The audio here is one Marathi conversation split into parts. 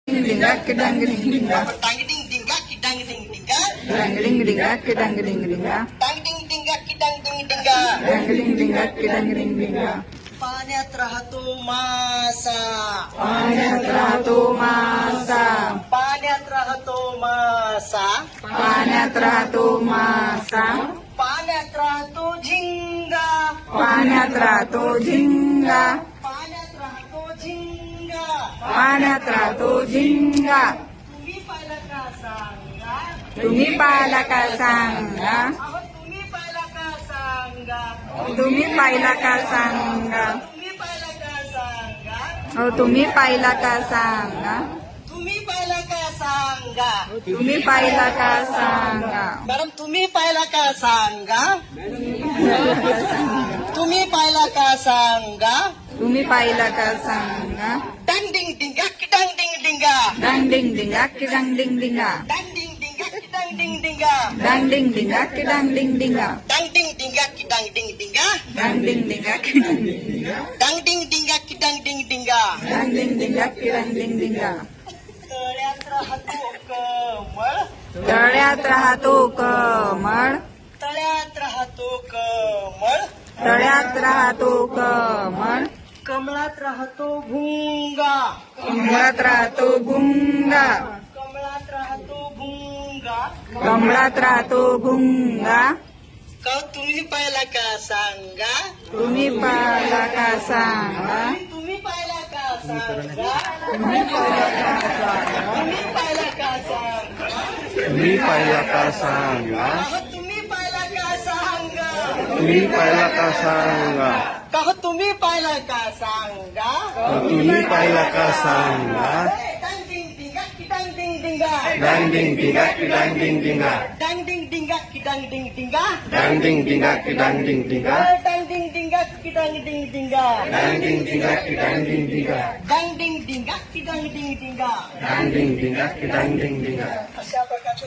Dinga kedang ding dinga. Tang ding dinga kidang ding dinga. Dang ding dinga kedang ding dinga. Tang ding dinga kidang ding dinga. Dang ding dinga kedang ding dinga. Paण्यात राहतो मासा. पाण्यात राहतो मासा. पाण्यात राहतो मासा. पाण्यात राहतो मासा. पाण्यात राहतो झिंगा. पाण्यात राहतो झिंगा. पाण्यात राहतो झिंगा. पाण्यात राहतो झिंगा. तुम्ही पाहिलं का सांगा. तुम्ही पाहिला का सांगा. अहो तुम्ही पाहिला का सांगा. तुम्ही पाहिला का सांगा. तुम्ही पाहिला का सांगा. हो तुम्ही पाहिला का सांगा. तुम्ही पाहिला का सांगा. तुम्ही पाहिला का सांगा. मॅडम तुम्ही पाहिला का सांगा. तुम्ही पाहिला का सांगा. तुम्ही पाहिला का सांगा. डंग डिंग डिंगा किडंग डिंग डिंगा. डंग डिंग डिंगा किडंग डिंग डिंगा. डंग डिंग डिंगा किडंग डिंग डिंगा. डंग डिंग डिंगा किडंग डिंग डिंगा. डंग डिंग डिंगा किडंग डिंग डिंगा. डंग डिंग डिंगा किडंग डिंग डिंगा. डंग डिंग डिंगा किडंग डिंग डिंगा. डंग डिंग डिंगा किडंग डिंग डिंगा. तळ्यात राहतो कमळ. तळ्यात राहतो कमळ. तळ्यात राहतो कमळ. तळ्यात राहतो कमळ. कमळात राहतो भुंगा. कमळात राहतो भुंगा. कमळात राहतो भुंगा. कमळात राहतो भुंगा. का तुम्ही पाहिला का सांगा. तुम्ही पाहिला का सांगा. तुम्ही पाहिला का सांगा. तुम्ही पाहिला का सांगा. तुम्ही पाहिला का सांगा. तुम्ही पाहिला का सांगा. अहो तुम्ही पाहिला का सांगा. तुम्ही पाहिला का सांगा. का तुम्ही पाहिला का सांगा. तुम्ही पाहिला का सांगा. डंग डिंग डिंगा किडंग डिंग डिंगा. डांग डिंग डिंगा किडांग डिंग डिंगा. डंग डिंग डिंगा किडंग डिंग डिंगा. डांग डिंग डिंगा किडांग डिंग डिंगा. डंग डिंग डिंगा किडंग डिंग डिंगा. डांग डिंग डिंगा किडांग डिंग डिंगा. डंग डिंग डिंगा किडंग डिंग डिंगा. डांग डिंग डिंगा किडांग डिंग डिंगा. अशा प्रकारचे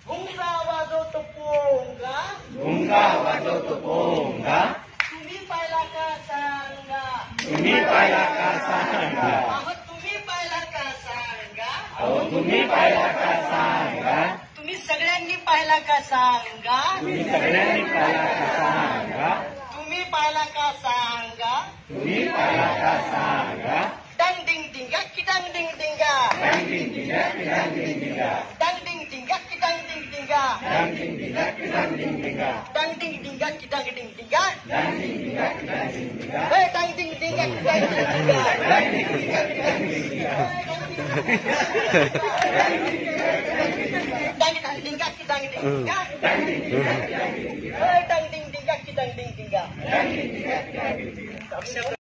भुंगा वाजवतो पोंगा. भुंगा वाजवतो पोंगा. तुम्ही पाहिला का सांगा. तुम्ही पाहिला का सांगा. अहो तुम्ही पाहिला का सांगा. अहो तुम्ही पाहिला का सांगा. तुम्ही सगळ्यांनी पाहिला का सांगा. तुम्ही सगळ्यांनी पाहिला का सांगा. तुम्ही पाहिला का सांगा. तुम्ही पाहिला का सांगा. डंग डिंग डिंगा किडंग डिंग डिंगा. डांग डिंग डिंगा किडांग डिंग डिंगा. डंग डिंग डिंगा किडंग डिंग डिंगा. डांग डिंग डिंगा किडांग डिंग डिंगा. डंग डिंग डिंगा किडंग डिंग डिंगा. डांग डिंग डिंगा किडांग डिंग डिंगा. डंग डिंग डिंगा किडंग डिंग डिंगा. डांग डिंग डिंगा किडांग डिंग डिंगा. डंग डिंग डिंगा किडंग डिंग डिंगा. डांग डिंग डिंगा किडांग डिंग डिंगा. डंग डिंग डिंगा किडंग डिंग डिंगा.